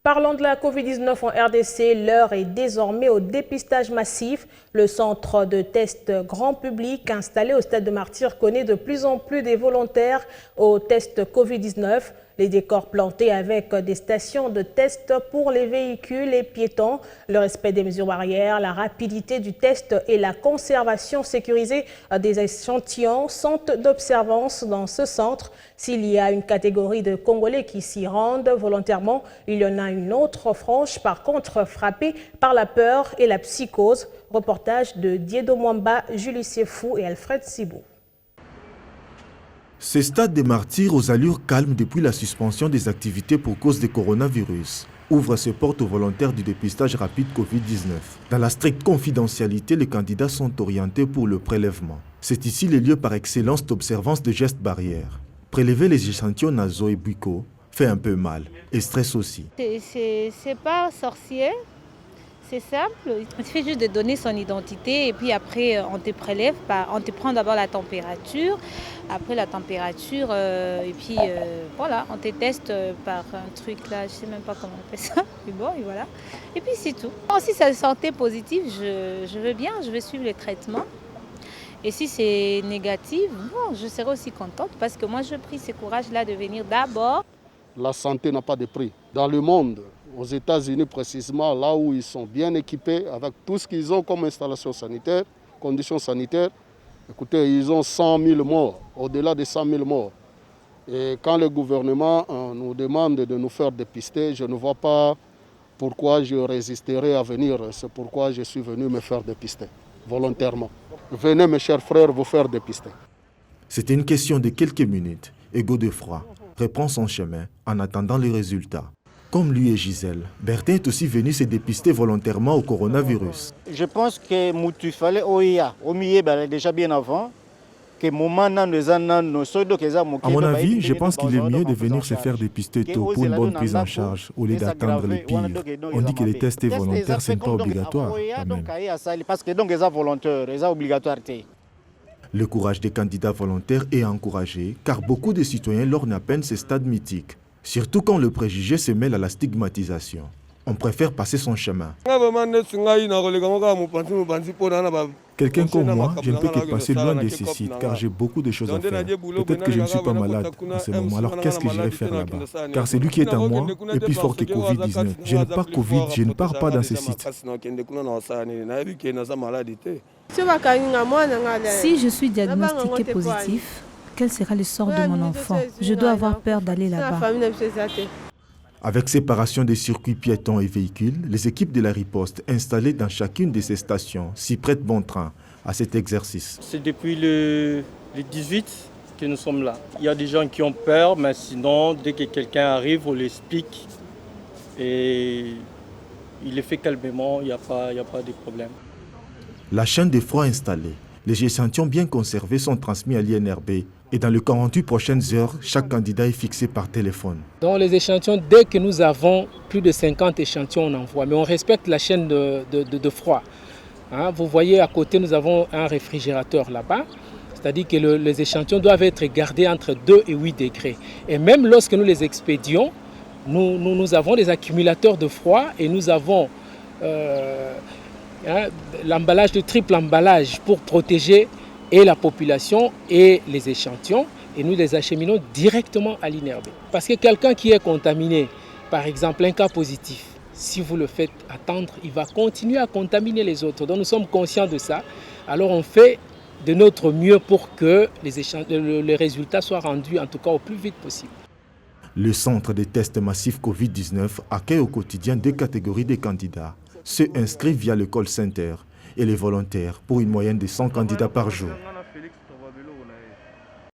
Parlons de la Covid-19 en RDC, l'heure est désormais au dépistage massif. Le centre de test grand public installé au stade de Martyrs connaît de plus en plus des volontaires au test Covid-19. Les décors plantés avec des stations de test pour les véhicules et piétons, le respect des mesures barrières, la rapidité du test et la conservation sécurisée des échantillons sont d'observance dans ce centre. S'il y a une catégorie de Congolais qui s'y rendent volontairement, il y en a une autre franche, par contre frappée par la peur et la psychose. Reportage de Diedo Mwamba, Julie Siefou et Alfred Sibou. Ce stade des Martyrs aux allures calmes depuis la suspension des activités pour cause du coronavirus ouvre ses portes aux volontaires du dépistage rapide Covid-19. Dans la stricte confidentialité, les candidats sont orientés pour le prélèvement. C'est ici le lieu par excellence d'observance de gestes barrières. Prélever les échantillons nasaux et buccaux fait un peu mal et stresse aussi. C'est pas sorcier. C'est simple, il suffit juste de donner son identité et puis après on te prélève, on te prend d'abord la température, après la température et puis voilà, on te teste par un truc là, je sais même pas comment on appelle ça, mais bon et voilà. Et puis c'est tout. Si ça sentait positif, je veux bien, je vais suivre le traitement. Et si c'est négatif, bon, je serai aussi contente parce que moi je pris ce courage-là de venir d'abord. La santé n'a pas de prix. Dans le monde, aux États-Unis précisément, là où ils sont bien équipés avec tout ce qu'ils ont comme installation sanitaire, conditions sanitaires, écoutez, ils ont 100 000 morts, au-delà de 100 000 morts. Et quand le gouvernement nous demande de nous faire dépister, je ne vois pas pourquoi je résisterai à venir. C'est pourquoi je suis venu me faire dépister, volontairement. Venez mes chers frères vous faire dépister. C'était une question de quelques minutes et Godefroy reprend son chemin en attendant les résultats. Comme lui et Gisèle, Bertin est aussi venu se dépister volontairement au coronavirus. Je pense que Moutou fallait déjà bien avant. À mon avis, je pense qu'il est mieux de venir se faire dépister tôt pour une bonne prise en charge au lieu d'attendre le pire. On dit que les tests volontaires, ce n'est pas obligatoire quand même. Le courage des candidats volontaires est encouragé car beaucoup de citoyens lorgnent à peine ce stade mythique. Surtout quand le préjugé se mêle à la stigmatisation. On préfère passer son chemin. Quelqu'un comme moi, je ne peux que passer loin de ces sites car j'ai beaucoup de choses à faire. Peut-être que je ne suis pas malade en ce moment, alors qu'est-ce que j'irai faire là-bas? Car celui qui est en moi est plus fort que Covid-19. Je n'ai pas Covid, je ne pars pas dans ces sites. Si je suis diagnostiqué positif, quel sera le sort de mon enfant? Je dois avoir peur d'aller là-bas. Avec séparation des circuits piétons et véhicules, les équipes de la riposte installées dans chacune de ces stations s'y prêtent bon train à cet exercice. C'est depuis le 18 que nous sommes là. Il y a des gens qui ont peur, mais sinon, dès que quelqu'un arrive, on l'explique et il le fait calmement, il n'y a pas de problème. La chaîne de froid installée, les échantillons bien conservés sont transmis à l'INRB et dans les 48 prochaines heures, chaque candidat est fixé par téléphone. Dans les échantillons, dès que nous avons plus de 50 échantillons, on envoie. Mais on respecte la chaîne de froid. Vous voyez, à côté, nous avons un réfrigérateur là-bas. C'est-à-dire que les échantillons doivent être gardés entre 2 et 8 degrés. Et même lorsque nous les expédions, nous avons des accumulateurs de froid et nous avons l'emballage de triple emballage pour protéger et la population et les échantillons, et nous les acheminons directement à l'INRB. Parce que quelqu'un qui est contaminé, par exemple un cas positif, si vous le faites attendre, il va continuer à contaminer les autres. Donc nous sommes conscients de ça. Alors on fait de notre mieux pour que les résultats soient rendus en tout cas au plus vite possible. Le centre de tests massifs Covid-19 accueille au quotidien 2 catégories de candidats. Ceux inscrits via le call center et les volontaires pour une moyenne de 100 candidats par jour.